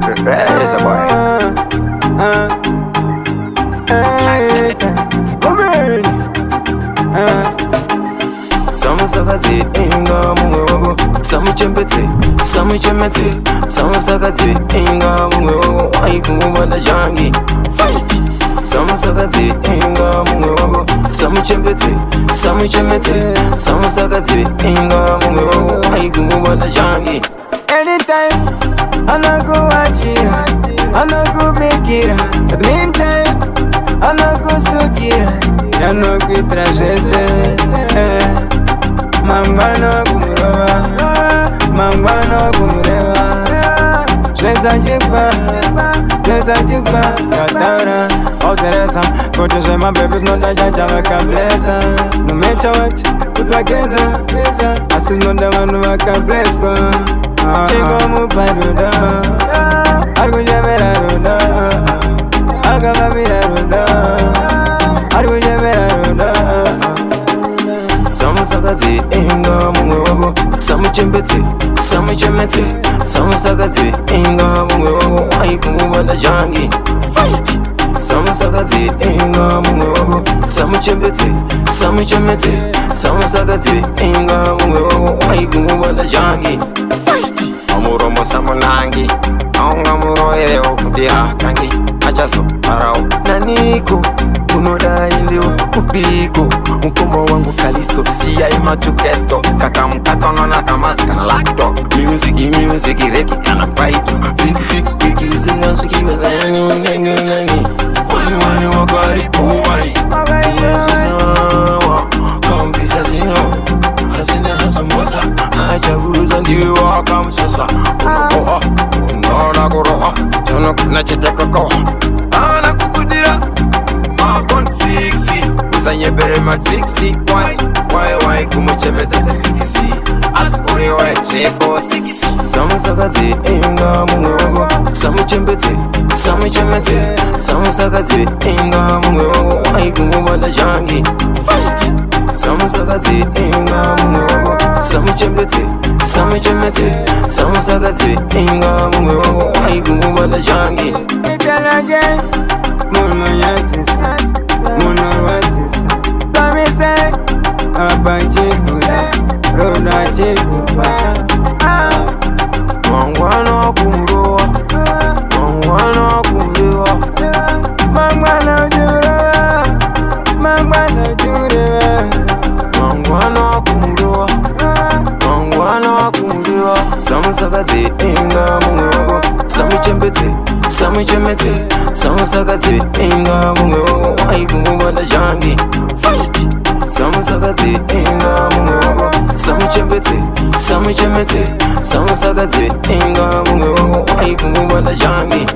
Raise a boy. Samusakazi inga mungwe wako samuchembetse samuchemetse samusakazi inga mungwe wako waikungumana jangi fight samusakazi inga mungwe wako samuchembetse samuchemetse samusakazi inga mungwe wako waikungumana jangi anytime anakuachia anakubikira at the meantime anakusukira yanokuitrashese mangwana kumurowa mangwana kumureva Sheza jikwa Katara Oh Teresa Go to say my baby's not that judge I can bless her No matter what Put my gaze Asis no the one who I can bless Chico mu paruda Arguja mera ruda Agama mira ruda Arguja mera ruda Samusakazi inga mungwe wako samuchembetse samuchemetse samusakazi inga mungwe wako waikungumana jangi fight samusakazi inga mungwe wako samuchembetse samuchemetse samusakazi inga mungwe wako waikungumana jangi fight amuromo samunangi aunga muroere okudiha kangi achaso parao naniko kunodai leo kupiko mkomo wangu kalisto siya imatu kesto kaka mkatono na kamaska na laptop music reki kana paito fik usinga suki wazayani unengi wani wakari umari kamfisa sino hasina hasamosa acha guruza ndiwe wakamsasa nona kuroha chono kuna chitekoko ana kukudira konfliksi usanye bere matrixi why kumuchembeza zifikisi as uri wa treko 6 samusakazi inga mungwe wako samuchembeze samuchemetse samusakazi inga mungwe wako waikungumana jangi fight samusakazi inga mungwe wako samuchembeze samuchemetse samusakazi inga mungwe wako waikungumana jangi Italage Mono yatisa Mono watisa Kamise Abachikuda Roda chikupa Mangwana kumurowa Mangwana kumurowa Mangwana jurewa Mangwana jurewa Mangwana kumurowa Mangwana kumurowa Samusakazi inga mungwe wako samuchembetse samuchemetse samusakazi inga mungwe wako waikungumana jangi fight samusakazi inga mungwe wako samuchembetse samuchemetse samusakazi inga mungwe wako waikungumana jangi